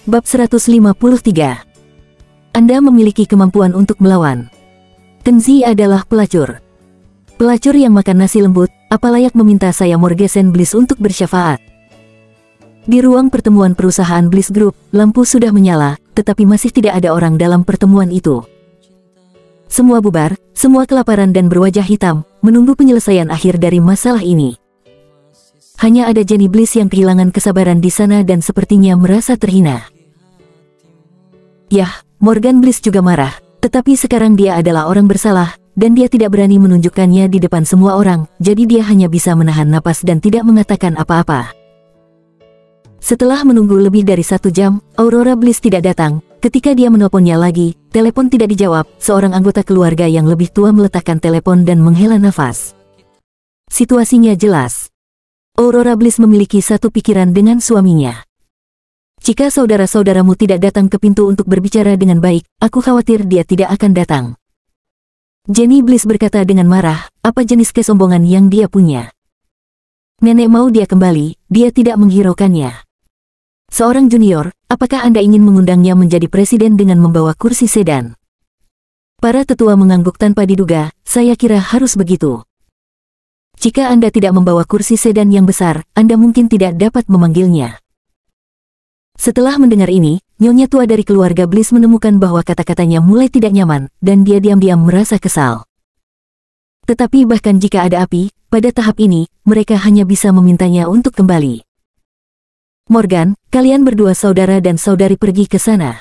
Bab 153. Anda memiliki kemampuan untuk melawan. Kenzi adalah pelacur. Pelacur yang makan nasi lembut, apa layak meminta saya Morgesen Bliss untuk bersyafaat. Di ruang pertemuan perusahaan Bliss Group, lampu sudah menyala, tetapi masih tidak ada orang dalam pertemuan itu. Semua bubar, semua kelaparan dan berwajah hitam, menunggu penyelesaian akhir dari masalah ini. Hanya ada Jenny Bliss yang kehilangan kesabaran di sana dan sepertinya merasa terhina. Yah, Morgan Bliss juga marah, tetapi sekarang dia adalah orang bersalah, dan dia tidak berani menunjukkannya di depan semua orang, jadi dia hanya bisa menahan napas dan tidak mengatakan apa-apa. Setelah menunggu lebih dari 1 jam, Aurora Bliss tidak datang. Ketika dia menelponnya lagi, telepon tidak dijawab. Seorang anggota keluarga yang lebih tua meletakkan telepon dan menghela nafas. Situasinya jelas. Aurora Bliss memiliki satu pikiran dengan suaminya. Jika saudara-saudaramu tidak datang ke pintu untuk berbicara dengan baik, aku khawatir dia tidak akan datang. Jenny Bliss berkata dengan marah, apa jenis kesombongan yang dia punya? Nenek mau dia kembali, dia tidak menghiraukannya. Seorang junior, apakah Anda ingin mengundangnya menjadi presiden dengan membawa kursi sedan? Para tetua mengangguk tanpa diduga, saya kira harus begitu. Jika Anda tidak membawa kursi sedan yang besar, Anda mungkin tidak dapat memanggilnya. Setelah mendengar ini, nyonya tua dari keluarga Bliss menemukan bahwa kata-katanya mulai tidak nyaman, dan dia diam-diam merasa kesal. Tetapi bahkan jika ada api, pada tahap ini, mereka hanya bisa memintanya untuk kembali. Morgan, kalian berdua saudara dan saudari pergi ke sana.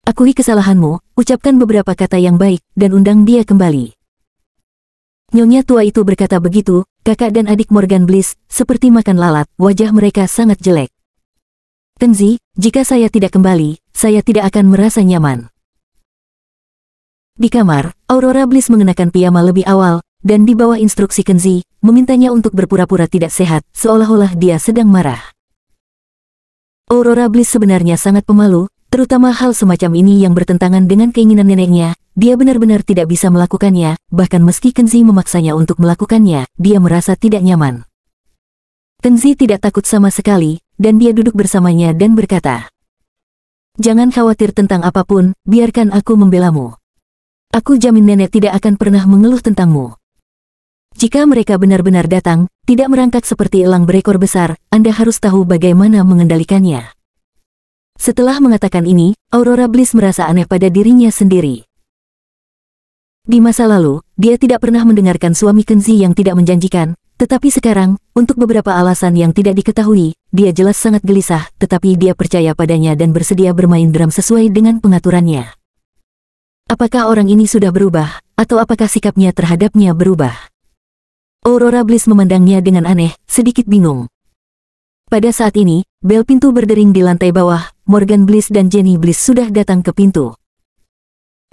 Akui kesalahanmu, ucapkan beberapa kata yang baik, dan undang dia kembali. Nyonya tua itu berkata begitu, kakak dan adik Morgan Bliss, seperti makan lalat, wajah mereka sangat jelek. Kenzi, jika saya tidak kembali, saya tidak akan merasa nyaman. Di kamar, Aurora Bliss mengenakan piyama lebih awal, dan di bawah instruksi Kenzi, memintanya untuk berpura-pura tidak sehat, seolah-olah dia sedang marah. Aurora Bliss sebenarnya sangat pemalu, terutama hal semacam ini yang bertentangan dengan keinginan neneknya. Dia benar-benar tidak bisa melakukannya, bahkan meski Kenzi memaksanya untuk melakukannya, dia merasa tidak nyaman. Kenzi tidak takut sama sekali, dan dia duduk bersamanya dan berkata, "Jangan khawatir tentang apapun, biarkan aku membelamu. Aku jamin nenek tidak akan pernah mengeluh tentangmu. Jika mereka benar-benar datang, tidak merangkak seperti elang berekor besar, Anda harus tahu bagaimana mengendalikannya." Setelah mengatakan ini, Aurora Bliss merasa aneh pada dirinya sendiri. Di masa lalu, dia tidak pernah mendengarkan suami Kenzi yang tidak menjanjikan, tetapi sekarang, untuk beberapa alasan yang tidak diketahui, dia jelas sangat gelisah, tetapi dia percaya padanya dan bersedia bermain drum sesuai dengan pengaturannya. Apakah orang ini sudah berubah, atau apakah sikapnya terhadapnya berubah? Aurora Bliss memandangnya dengan aneh, sedikit bingung. Pada saat ini, bel pintu berdering di lantai bawah. Morgan Bliss dan Jenny Bliss sudah datang ke pintu.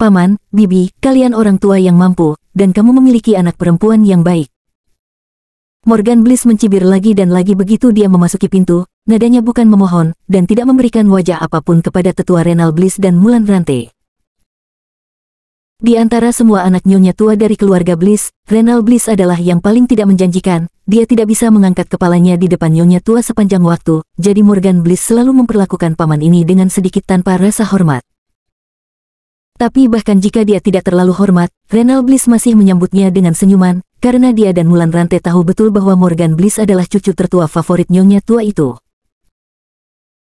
Paman, Bibi, kalian orang tua yang mampu, dan kamu memiliki anak perempuan yang baik. Morgan Bliss mencibir lagi dan lagi begitu dia memasuki pintu, nadanya bukan memohon, dan tidak memberikan wajah apapun kepada tetua Renal Bliss dan Mulan Rante. Di antara semua anak nyonya tua dari keluarga Bliss, Renal Bliss adalah yang paling tidak menjanjikan. Dia tidak bisa mengangkat kepalanya di depan nyonya tua sepanjang waktu, jadi Morgan Bliss selalu memperlakukan paman ini dengan sedikit tanpa rasa hormat. Tapi bahkan jika dia tidak terlalu hormat, Renal Bliss masih menyambutnya dengan senyuman, karena dia dan Mulan Rante tahu betul bahwa Morgan Bliss adalah cucu tertua favorit nyonya tua itu.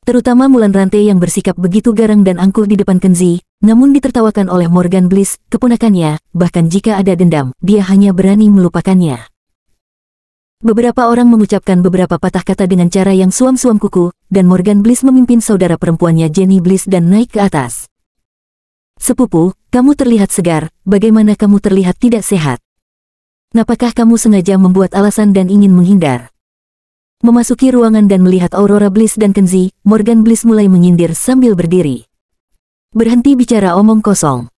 Terutama Mulan Rante yang bersikap begitu garang dan angkuh di depan Kenzi, namun ditertawakan oleh Morgan Bliss, keponakannya, bahkan jika ada dendam, dia hanya berani melupakannya. Beberapa orang mengucapkan beberapa patah kata dengan cara yang suam-suam kuku, dan Morgan Bliss memimpin saudara perempuannya Jenny Bliss dan naik ke atas. "Sepupu, kamu terlihat segar, bagaimana kamu terlihat tidak sehat? Apakah kamu sengaja membuat alasan dan ingin menghindar?" Memasuki ruangan dan melihat Aurora Bliss dan Kenzi, Morgan Bliss mulai menyindir sambil berdiri. "Berhenti bicara omong kosong.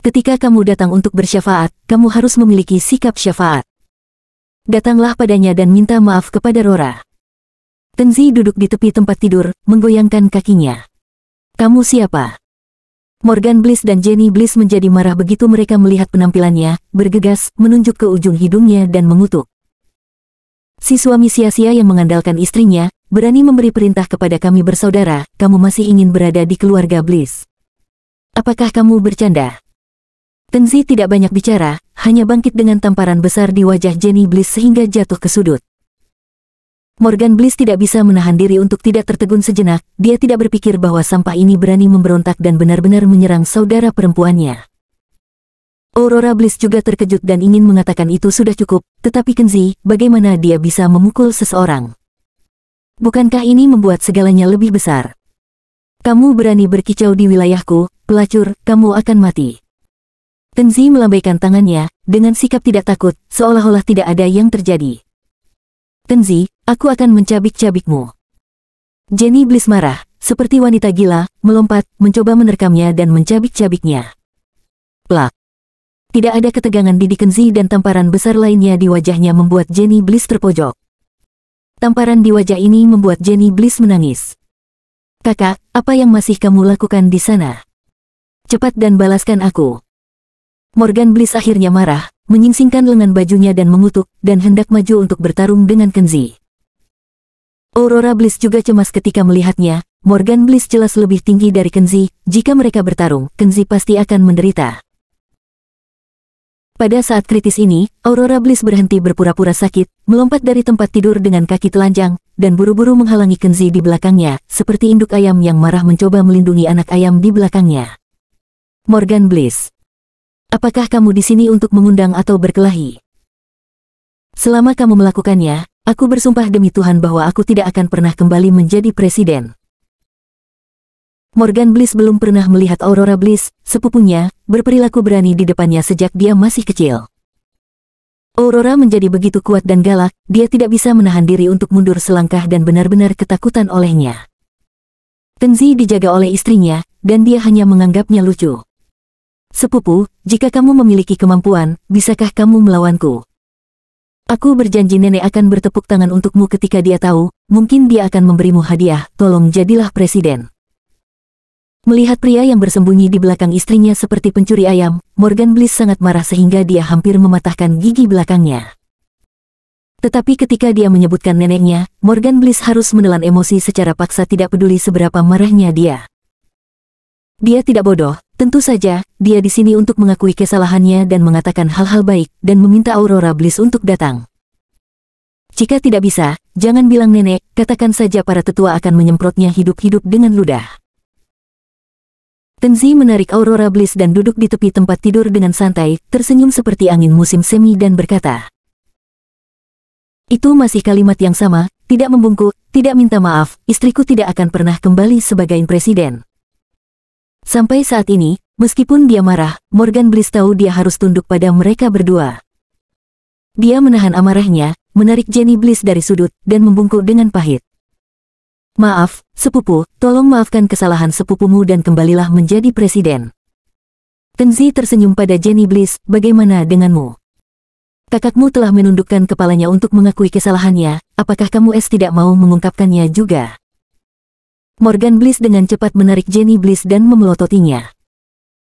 Ketika kamu datang untuk bersyafaat, kamu harus memiliki sikap syafaat. Datanglah padanya dan minta maaf kepada Rora." Kenzi duduk di tepi tempat tidur, menggoyangkan kakinya. "Kamu siapa?" Morgan Bliss dan Jenny Bliss menjadi marah begitu mereka melihat penampilannya, bergegas, menunjuk ke ujung hidungnya dan mengutuk. Si suami sia-sia yang mengandalkan istrinya, berani memberi perintah kepada kami bersaudara, kamu masih ingin berada di keluarga Bliss. Apakah kamu bercanda? Tenzi tidak banyak bicara, hanya bangkit dengan tamparan besar di wajah Jenny Bliss sehingga jatuh ke sudut. Morgan Bliss tidak bisa menahan diri untuk tidak tertegun sejenak, dia tidak berpikir bahwa sampah ini berani memberontak dan benar-benar menyerang saudara perempuannya. Aurora Bliss juga terkejut dan ingin mengatakan itu sudah cukup, tetapi Kenzi, bagaimana dia bisa memukul seseorang? Bukankah ini membuat segalanya lebih besar? Kamu berani berkicau di wilayahku, pelacur, kamu akan mati. Kenzi melambaikan tangannya, dengan sikap tidak takut, seolah-olah tidak ada yang terjadi. Kenzi, aku akan mencabik-cabikmu. Jenny Bliss marah, seperti wanita gila, melompat, mencoba menerkamnya dan mencabik-cabiknya. Plak. Tidak ada ketegangan di Kenzi dan tamparan besar lainnya di wajahnya membuat Jenny Bliss terpojok. Tamparan di wajah ini membuat Jenny Bliss menangis. Kakak, apa yang masih kamu lakukan di sana? Cepat dan balaskan aku. Morgan Bliss akhirnya marah, menyingsingkan lengan bajunya dan mengutuk, dan hendak maju untuk bertarung dengan Kenzi. Aurora Bliss juga cemas ketika melihatnya. Morgan Bliss jelas lebih tinggi dari Kenzi, jika mereka bertarung, Kenzi pasti akan menderita. Pada saat kritis ini, Aurora Bliss berhenti berpura-pura sakit, melompat dari tempat tidur dengan kaki telanjang, dan buru-buru menghalangi Kenzi di belakangnya, seperti induk ayam yang marah mencoba melindungi anak ayam di belakangnya. Morgan Bliss. Apakah kamu di sini untuk mengundang atau berkelahi? Selama kamu melakukannya, aku bersumpah demi Tuhan bahwa aku tidak akan pernah kembali menjadi presiden. Morgan Bliss belum pernah melihat Aurora Bliss, sepupunya, berperilaku berani di depannya sejak dia masih kecil. Aurora menjadi begitu kuat dan galak, dia tidak bisa menahan diri untuk mundur selangkah dan benar-benar ketakutan olehnya. Kenzi dijaga oleh istrinya, dan dia hanya menganggapnya lucu. Sepupu, jika kamu memiliki kemampuan, bisakah kamu melawanku? Aku berjanji nenek akan bertepuk tangan untukmu ketika dia tahu, mungkin dia akan memberimu hadiah, tolong jadilah presiden. Melihat pria yang bersembunyi di belakang istrinya seperti pencuri ayam, Morgan Bliss sangat marah sehingga dia hampir mematahkan gigi belakangnya. Tetapi ketika dia menyebutkan neneknya, Morgan Bliss harus menelan emosi secara paksa tidak peduli seberapa marahnya dia. Dia tidak bodoh, tentu saja, dia di sini untuk mengakui kesalahannya dan mengatakan hal-hal baik, dan meminta Aurora Bliss untuk datang. Jika tidak bisa, jangan bilang nenek, katakan saja para tetua akan menyemprotnya hidup-hidup dengan ludah. Kenzi menarik Aurora Bliss dan duduk di tepi tempat tidur dengan santai, tersenyum seperti angin musim semi dan berkata. Itu masih kalimat yang sama, tidak membungkuk, tidak minta maaf, istriku tidak akan pernah kembali sebagai presiden. Sampai saat ini, meskipun dia marah, Morgan Bliss tahu dia harus tunduk pada mereka berdua. Dia menahan amarahnya, menarik Jenny Bliss dari sudut, dan membungkuk dengan pahit. Maaf, sepupu, tolong maafkan kesalahan sepupumu dan kembalilah menjadi presiden. Kenzi tersenyum pada Jenny Bliss, bagaimana denganmu? Kakakmu telah menundukkan kepalanya untuk mengakui kesalahannya, apakah kamu tidak mau mengungkapkannya juga? Morgan Bliss dengan cepat menarik Jenny Bliss dan memelototinya.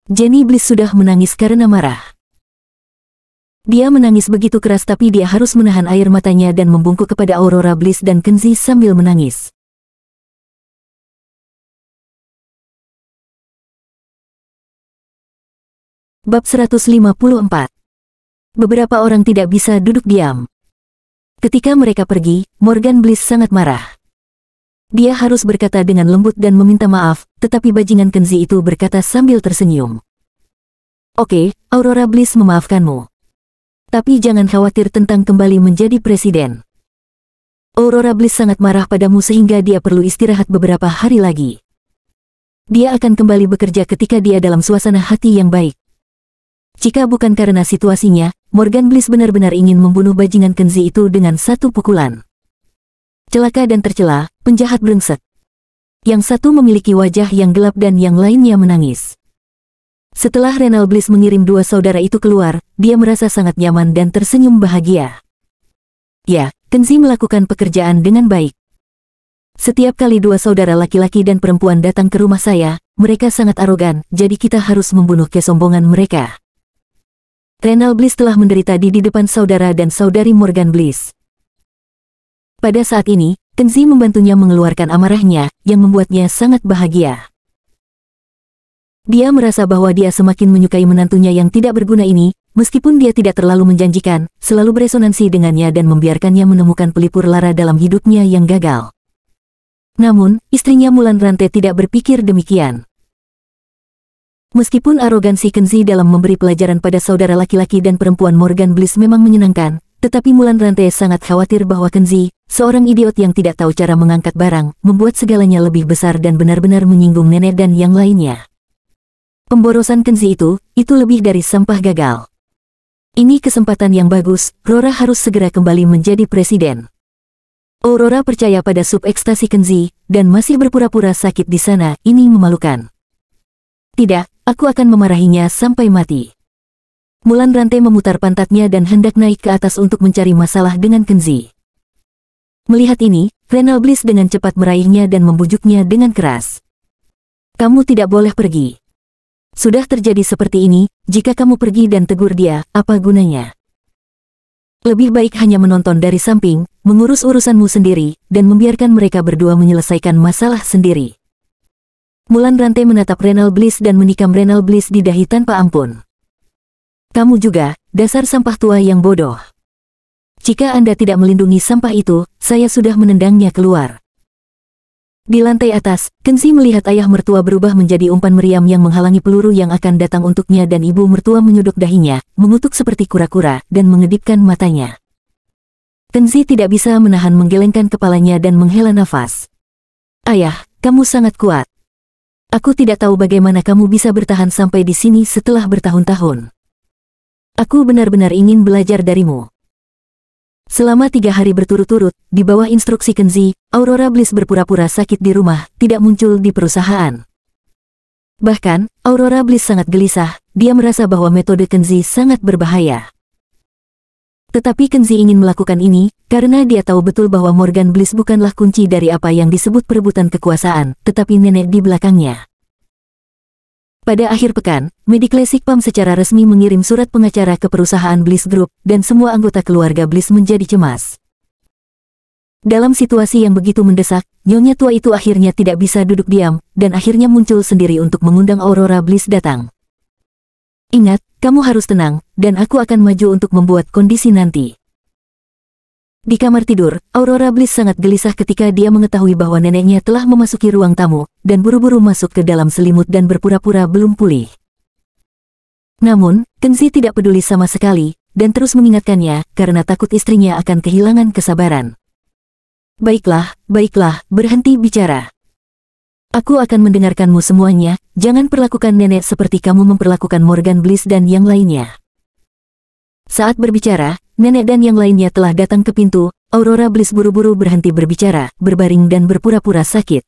Jenny Bliss sudah menangis karena marah. Dia menangis begitu keras tapi dia harus menahan air matanya dan membungkuk kepada Aurora Bliss dan Kenzi sambil menangis. Bab 154. Beberapa orang tidak bisa duduk diam. Ketika mereka pergi, Morgan Bliss sangat marah. Dia harus berkata dengan lembut dan meminta maaf, tetapi bajingan Kenzi itu berkata sambil tersenyum. Oke, Aurora Bliss memaafkanmu. Tapi jangan khawatir tentang kembali menjadi presiden. Aurora Bliss sangat marah padamu sehingga dia perlu istirahat beberapa hari lagi. Dia akan kembali bekerja ketika dia dalam suasana hati yang baik. Jika bukan karena situasinya, Morgan Bliss benar-benar ingin membunuh bajingan Kenzi itu dengan satu pukulan. Celaka dan tercela, penjahat brengsek. Yang satu memiliki wajah yang gelap dan yang lainnya menangis. Setelah Renal Bliss mengirim dua saudara itu keluar, dia merasa sangat nyaman dan tersenyum bahagia. Ya, Kenzi melakukan pekerjaan dengan baik. Setiap kali dua saudara laki-laki dan perempuan datang ke rumah saya, mereka sangat arogan, jadi kita harus membunuh kesombongan mereka. Renal Bliss telah menderita di depan saudara dan saudari Morgan Bliss. Pada saat ini, Kenzi membantunya mengeluarkan amarahnya, yang membuatnya sangat bahagia. Dia merasa bahwa dia semakin menyukai menantunya yang tidak berguna ini, meskipun dia tidak terlalu menjanjikan, selalu beresonansi dengannya dan membiarkannya menemukan pelipur lara dalam hidupnya yang gagal. Namun, istrinya Mulan Rante tidak berpikir demikian. Meskipun arogansi Kenzi dalam memberi pelajaran pada saudara laki-laki dan perempuan Morgan Bliss memang menyenangkan, tetapi Mulan Rante sangat khawatir bahwa Kenzi, seorang idiot yang tidak tahu cara mengangkat barang, membuat segalanya lebih besar dan benar-benar menyinggung nenek dan yang lainnya. Pemborosan Kenzi itu lebih dari sampah gagal. Ini kesempatan yang bagus, Rora harus segera kembali menjadi presiden. Aurora percaya pada sub ekstasi Kenzi, dan masih berpura-pura sakit di sana, ini memalukan. Tidak, aku akan memarahinya sampai mati. Mulan Rante memutar pantatnya dan hendak naik ke atas untuk mencari masalah dengan Kenzi. Melihat ini, Renal Bliss dengan cepat meraihnya dan membujuknya dengan keras. Kamu tidak boleh pergi. Sudah terjadi seperti ini, jika kamu pergi dan tegur dia, apa gunanya? Lebih baik hanya menonton dari samping, mengurus urusanmu sendiri, dan membiarkan mereka berdua menyelesaikan masalah sendiri. Mulan Rante menatap Renal Bliss dan menikam Renal Bliss di dahi tanpa ampun. Kamu juga, dasar sampah tua yang bodoh. Jika Anda tidak melindungi sampah itu, saya sudah menendangnya keluar. Di lantai atas, Kenzi melihat ayah mertua berubah menjadi umpan meriam yang menghalangi peluru yang akan datang untuknya dan ibu mertua menyodok dahinya, mengutuk seperti kura-kura, dan mengedipkan matanya. Kenzi tidak bisa menahan menggelengkan kepalanya dan menghela nafas. Ayah, kamu sangat kuat. Aku tidak tahu bagaimana kamu bisa bertahan sampai di sini setelah bertahun-tahun. Aku benar-benar ingin belajar darimu. Selama 3 hari berturut-turut, di bawah instruksi Kenzi, Aurora Bliss berpura-pura sakit di rumah, tidak muncul di perusahaan. Bahkan, Aurora Bliss sangat gelisah, dia merasa bahwa metode Kenzi sangat berbahaya. Tetapi Kenzi ingin melakukan ini, karena dia tahu betul bahwa Morgan Bliss bukanlah kunci dari apa yang disebut perebutan kekuasaan, tetapi nenek di belakangnya. Pada akhir pekan, Mediclassic Pam secara resmi mengirim surat pengacara ke perusahaan Bliss Group, dan semua anggota keluarga Bliss menjadi cemas. Dalam situasi yang begitu mendesak, nyonya tua itu akhirnya tidak bisa duduk diam, dan akhirnya muncul sendiri untuk mengundang Aurora Bliss datang. Ingat, kamu harus tenang, dan aku akan maju untuk membuat kondisi nanti. Di kamar tidur, Aurora Bliss sangat gelisah ketika dia mengetahui bahwa neneknya telah memasuki ruang tamu, dan buru-buru masuk ke dalam selimut dan berpura-pura belum pulih. Namun, Kenzi tidak peduli sama sekali, dan terus mengingatkannya, karena takut istrinya akan kehilangan kesabaran. Baiklah, berhenti bicara. Aku akan mendengarkanmu semuanya, jangan perlakukan nenek seperti kamu memperlakukan Morgan Bliss dan yang lainnya. Saat berbicara, nenek dan yang lainnya telah datang ke pintu. Aurora Bliss buru-buru berhenti berbicara, berbaring dan berpura-pura sakit.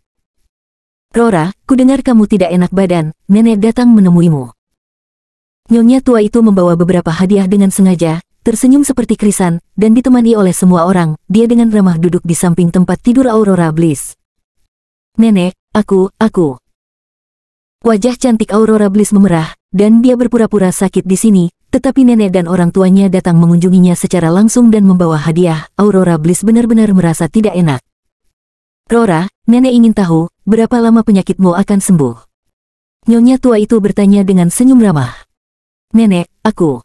Rora, kudengar kamu tidak enak badan, nenek datang menemuimu. Nyonya tua itu membawa beberapa hadiah dengan sengaja, tersenyum seperti krisan, dan ditemani oleh semua orang. Dia dengan ramah duduk di samping tempat tidur Aurora Bliss. Nenek, aku. Wajah cantik Aurora Bliss memerah, dan dia berpura-pura sakit di sini. Tetapi nenek dan orang tuanya datang mengunjunginya secara langsung dan membawa hadiah. Aurora Bliss benar-benar merasa tidak enak. Rora, nenek ingin tahu, berapa lama penyakitmu akan sembuh? Nyonya tua itu bertanya dengan senyum ramah. Nenek, aku.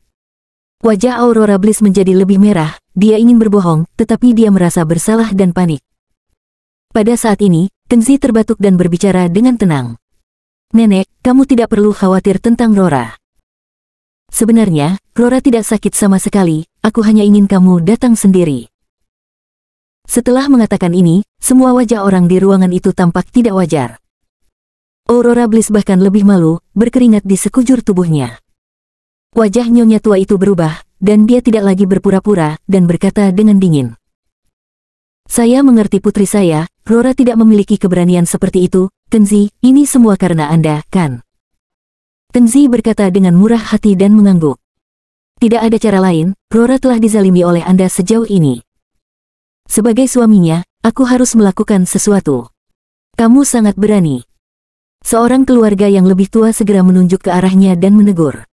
Wajah Aurora Bliss menjadi lebih merah, dia ingin berbohong, tetapi dia merasa bersalah dan panik. Pada saat ini, Kenzi terbatuk dan berbicara dengan tenang. Nenek, kamu tidak perlu khawatir tentang Rora. Sebenarnya, Rora tidak sakit sama sekali, aku hanya ingin kamu datang sendiri. Setelah mengatakan ini, semua wajah orang di ruangan itu tampak tidak wajar. Aurora Bliss bahkan lebih malu, berkeringat di sekujur tubuhnya. Wajah nyonya tua itu berubah, dan dia tidak lagi berpura-pura, dan berkata dengan dingin. Saya mengerti putri saya, Rora tidak memiliki keberanian seperti itu, Kenzi, ini semua karena Anda, kan? Kenzi berkata dengan murah hati dan mengangguk. Tidak ada cara lain, Rora telah dizalimi oleh Anda sejauh ini. Sebagai suaminya, aku harus melakukan sesuatu. Kamu sangat berani. Seorang keluarga yang lebih tua segera menunjuk ke arahnya dan menegur.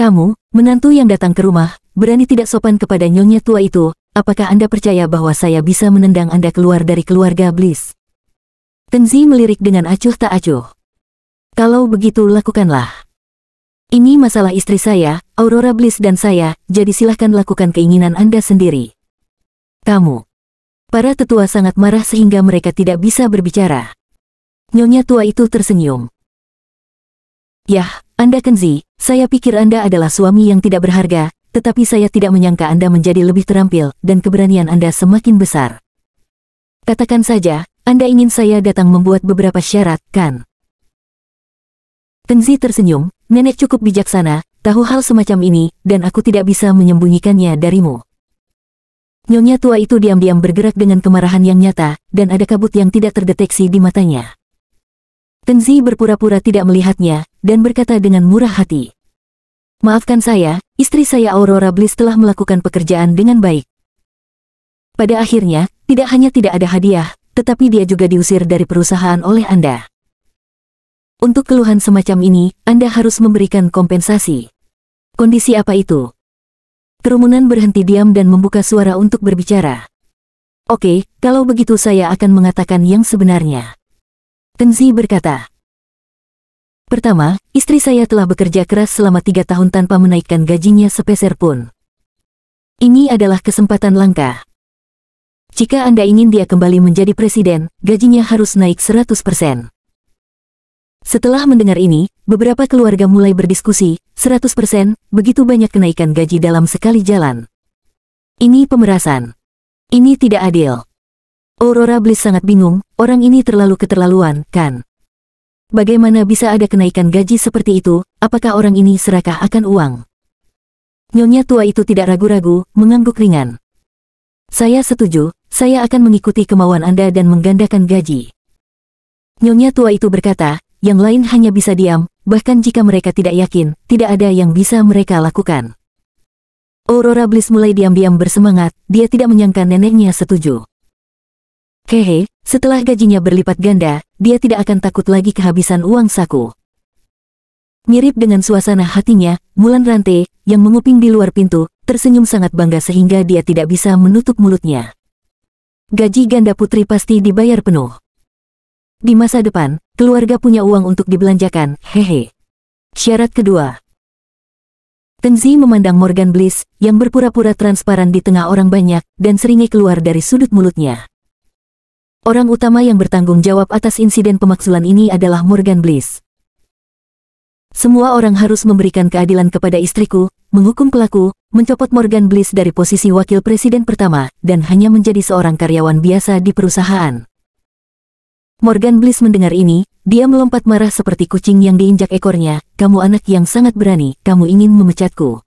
Kamu, menantu yang datang ke rumah, berani tidak sopan kepada nyonya tua itu, apakah Anda percaya bahwa saya bisa menendang Anda keluar dari keluarga Bliss? Tenzhi melirik dengan acuh tak acuh. Kalau begitu lakukanlah. Ini masalah istri saya, Aurora Bliss dan saya, jadi silahkan lakukan keinginan Anda sendiri. Kamu. Para tetua sangat marah sehingga mereka tidak bisa berbicara. Nyonya tua itu tersenyum. Yah, Anda Kenzi, saya pikir Anda adalah suami yang tidak berharga, tetapi saya tidak menyangka Anda menjadi lebih terampil dan keberanian Anda semakin besar. Katakan saja, Anda ingin saya datang membuat beberapa syarat, kan? Tenzhi tersenyum, nenek cukup bijaksana, tahu hal semacam ini, dan aku tidak bisa menyembunyikannya darimu. Nyonya tua itu diam-diam bergerak dengan kemarahan yang nyata, dan ada kabut yang tidak terdeteksi di matanya. Tenzhi berpura-pura tidak melihatnya, dan berkata dengan murah hati. Maafkan saya, istri saya Aurora Bliss telah melakukan pekerjaan dengan baik. Pada akhirnya, tidak hanya tidak ada hadiah, tetapi dia juga diusir dari perusahaan oleh Anda. Untuk keluhan semacam ini, Anda harus memberikan kompensasi. Kondisi apa itu? Kerumunan berhenti diam dan membuka suara untuk berbicara. Oke, kalau begitu saya akan mengatakan yang sebenarnya. Tenzhi berkata. Pertama, istri saya telah bekerja keras selama 3 tahun tanpa menaikkan gajinya sepeser pun. Ini adalah kesempatan langka. Jika Anda ingin dia kembali menjadi presiden, gajinya harus naik 100%. Setelah mendengar ini, beberapa keluarga mulai berdiskusi, 100%, begitu banyak kenaikan gaji dalam sekali jalan. Ini pemerasan. Ini tidak adil. Aurora Bliss sangat bingung, orang ini terlalu keterlaluan, kan? Bagaimana bisa ada kenaikan gaji seperti itu, apakah orang ini serakah akan uang? Nyonya tua itu tidak ragu-ragu, mengangguk ringan. Saya setuju, saya akan mengikuti kemauan Anda dan menggandakan gaji. Nyonya tua itu berkata, yang lain hanya bisa diam, bahkan jika mereka tidak yakin, tidak ada yang bisa mereka lakukan. Aurora Bliss mulai diam-diam bersemangat, dia tidak menyangka neneknya setuju. Hehe, setelah gajinya berlipat ganda, dia tidak akan takut lagi kehabisan uang saku. Mirip dengan suasana hatinya, Mulan Rante, yang menguping di luar pintu, tersenyum sangat bangga sehingga dia tidak bisa menutup mulutnya. Gaji ganda putri pasti dibayar penuh. Di masa depan, keluarga punya uang untuk dibelanjakan, hehe. Syarat kedua. Tenzhi memandang Morgan Bliss, yang berpura-pura transparan di tengah orang banyak, dan seringai keluar dari sudut mulutnya. Orang utama yang bertanggung jawab atas insiden pemakzulan ini adalah Morgan Bliss. Semua orang harus memberikan keadilan kepada istriku, menghukum pelaku, mencopot Morgan Bliss dari posisi wakil presiden pertama, dan hanya menjadi seorang karyawan biasa di perusahaan. Morgan Bliss mendengar ini, dia melompat marah seperti kucing yang diinjak ekornya. Kamu anak yang sangat berani, kamu ingin memecatku.